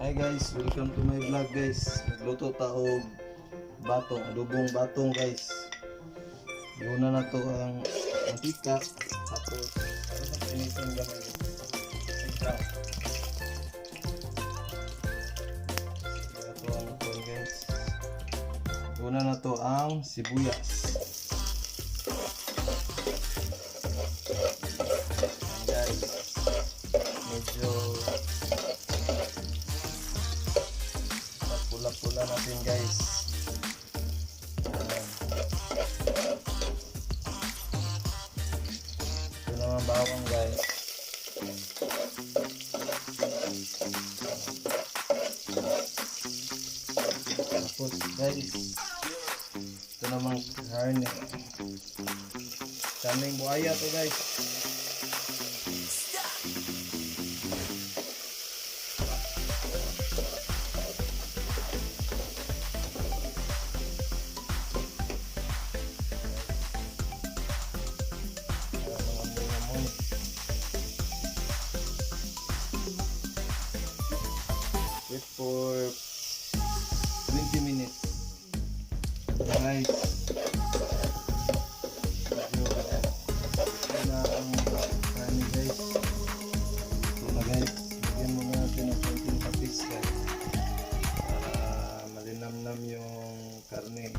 Hi guys, welcome to my vlog guys. Nagluto taog batong, adobong batong guys. Una na to ang mantika, tapos para sa pinitin gamay. Mantika. Ito ang ito guys. Una na to ang sibuyas. Ayan guys. Medyo pula-pula natin guys. Ayan. Ito naman bawang guys. Tapos guys, ito naman karne. Kaming buhaya to guys. Wait for 20 minutes. Guys, ito na ang karne guys. Ito na guys, bigyan muna natin ng konting patis guys para malinamnam yung karne.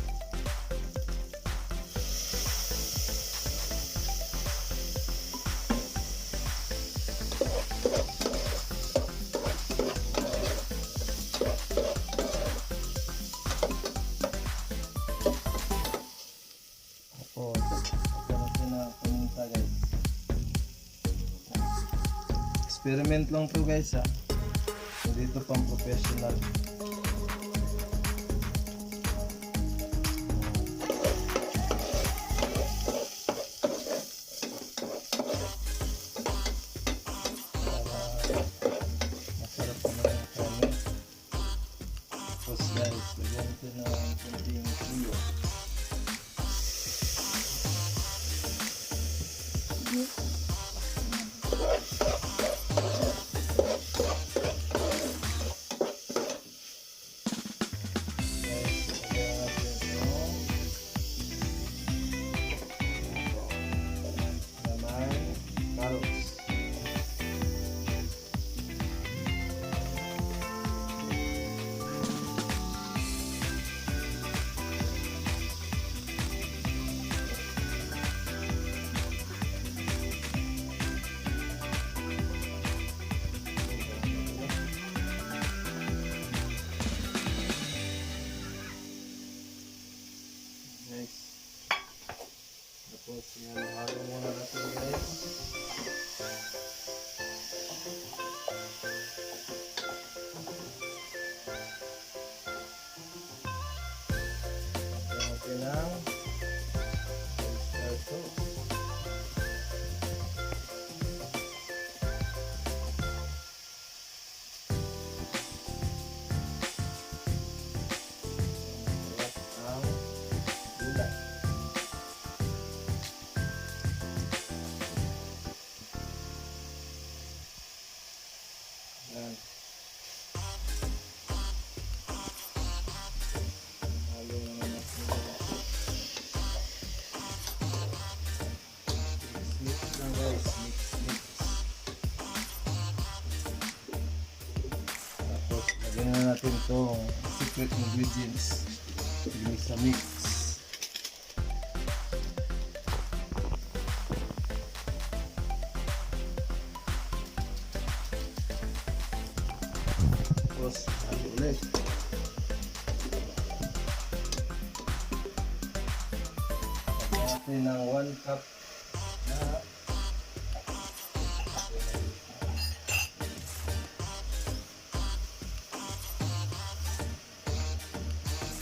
Experiment lang to guys ha. Hindi to pang professional. Para masarap naman yung karne. Tapos guys, lagyan ito ng konting tuyo. Guys, tapos halo muna natin guys. Lagyan natin ng oyster sauce. Yan. Halo naman natin. Mix lang guys. Mix. Tapos lagyan na natin itong secret ingredients. Mix sa mix. Tapos halo ulit. Lagyan natin ng 1 cup na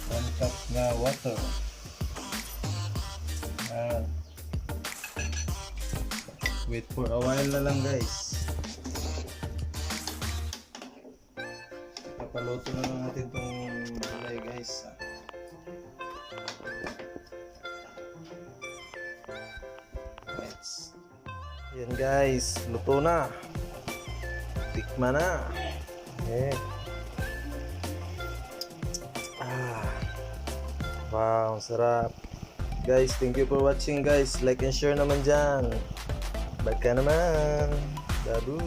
1 cup na water. Yan. Wait for a while na lang guys. Paluto na lang natin itong gulay guys. Yan guys, luto na. Tikman na. Okay. Wow, sarap. Guys, thank you for watching guys. Like and share naman dyan. Bye ka naman. Babu.